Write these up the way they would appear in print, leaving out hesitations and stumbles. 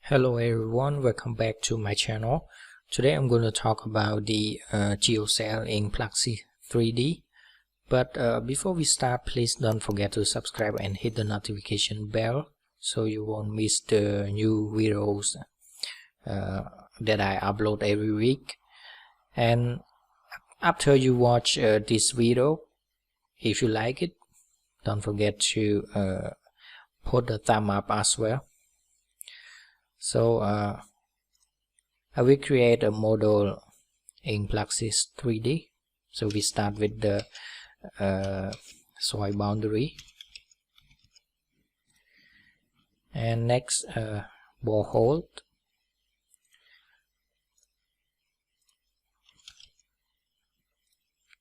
Hello everyone, welcome back to my channel. Today I'm going to talk about the Geocell in Plaxis 3D. But before we start, please don't forget to subscribe and hit the notification bell so you won't miss the new videos that I upload every week. And after you watch this video, if you like it, don't forget to put a thumb up as well. So I will create a model in Plaxis 3D. So we start with the soil boundary, and next borehole,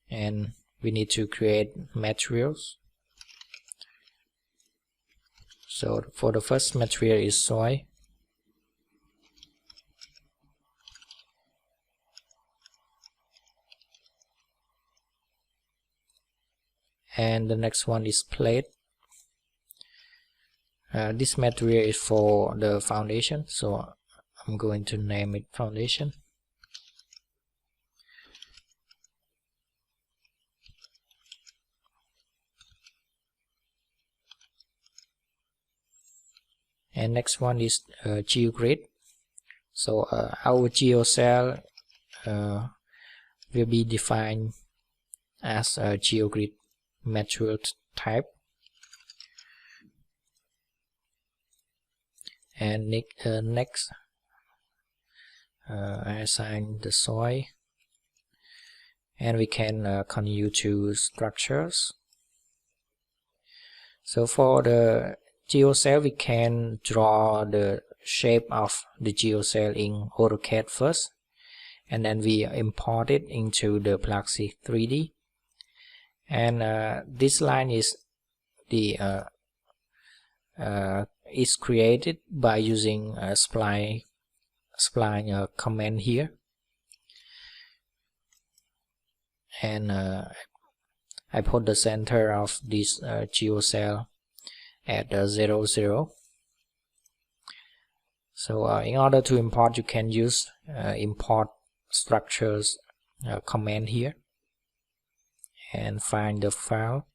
and we need to create materials. So for the first material is soil. And the next one is plate. This material is for the foundation, so I'm going to name it foundation. And next one is geogrid. So our geocell will be defined as a geogrid material type. And next I assign the soil, and we can continue to structures. So for the geocell, we can draw the shape of the geocell in AutoCAD first, and then we import it into the Plaxis 3D. And this line is the is created by using a spline command here, and I put the center of this geocell at 0, 0. So in order to import, you can use import structures command here, and find the file,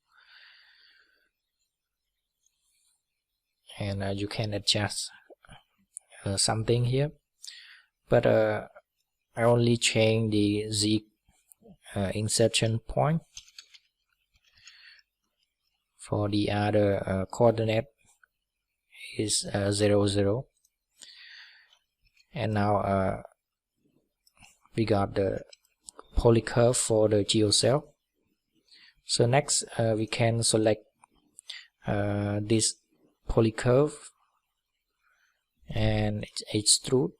and you can adjust something here, but I only change the Z insertion point. For the other coordinate is 0, 0. And now we got the polycurve for the geocell. So next we can select this polycurve and extrude.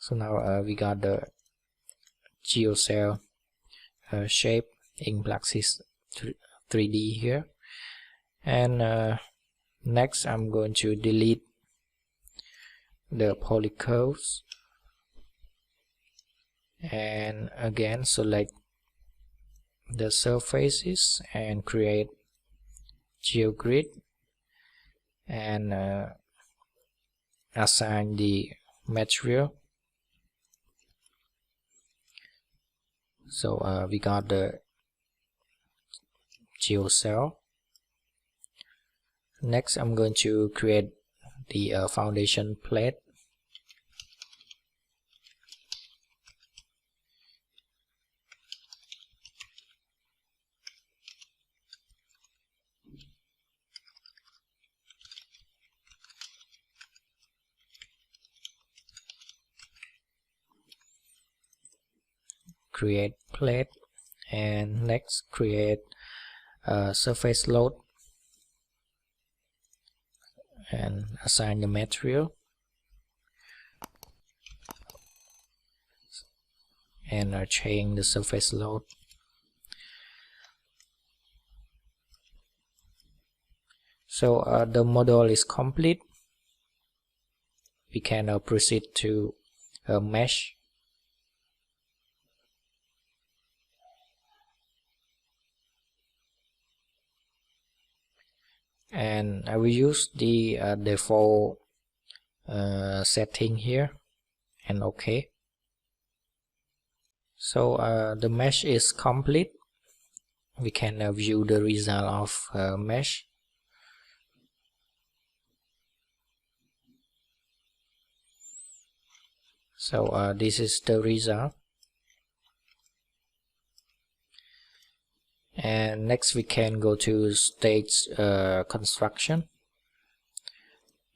So now we got the geocell shape in Plaxis 3D here. And next I'm going to delete the polycurves, and again select the surfaces and create geogrid, and assign the material. So we got the geocell. Next I'm going to create the foundation plate. Create plate, and next create surface load, and assign the material, and change the surface load. So the model is complete. We can proceed to mesh. and I will use the default setting here and OK. So the mesh is complete. We can view the result of mesh. So this is the result. And next we can go to stage construction,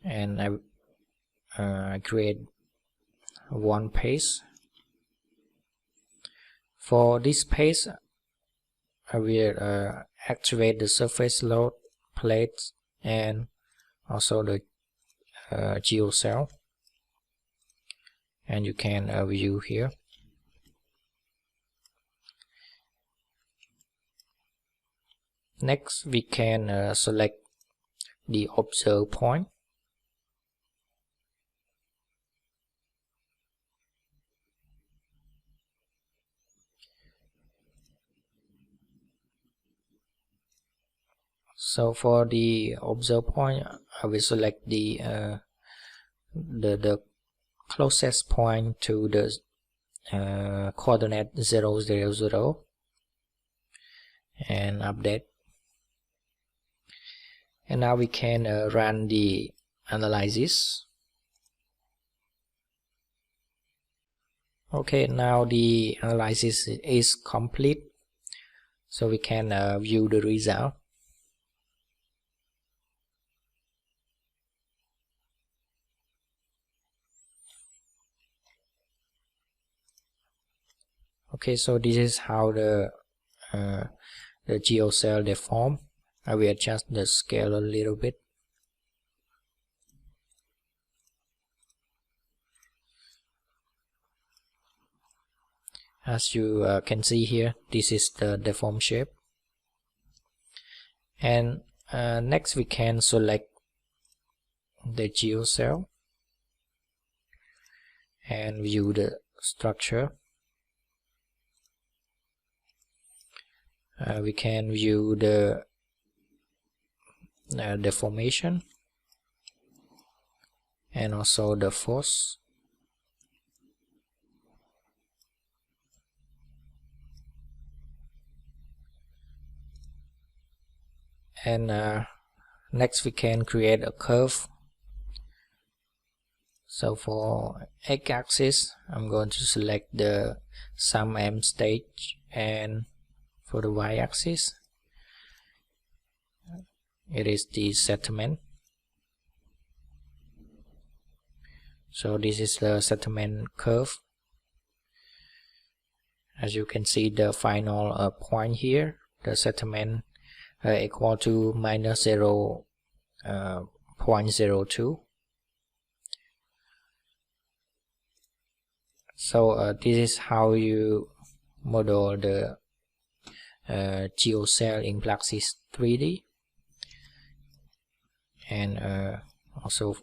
and I create one page. For this page I will activate the surface load plates and also the Geocell, and you can view here. Next we can select the observe point. So for the observe point I will select the closest point to the coordinate 0, 0, 0 and update. And now we can run the analysis. Okay, now the analysis is complete, so we can view the result. Okay, so this is how the Geocell deform. I will adjust the scale a little bit. As you can see here, this is the deform shape. And next we can select the Geocell and view the structure. We can view the deformation and also the force. And next we can create a curve. So for x-axis I'm going to select the sum m stage, and for the y-axis it is the settlement. So this is the settlement curve. As you can see, the final point here, the settlement equal to minus 0.02. So this is how you model the Geocell in Plaxis 3D, and also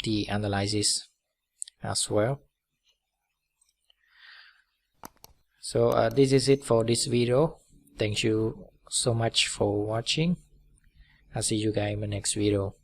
the analysis as well. So this is it for this video. Thank you so much for watching. I'll see you guys in the next video.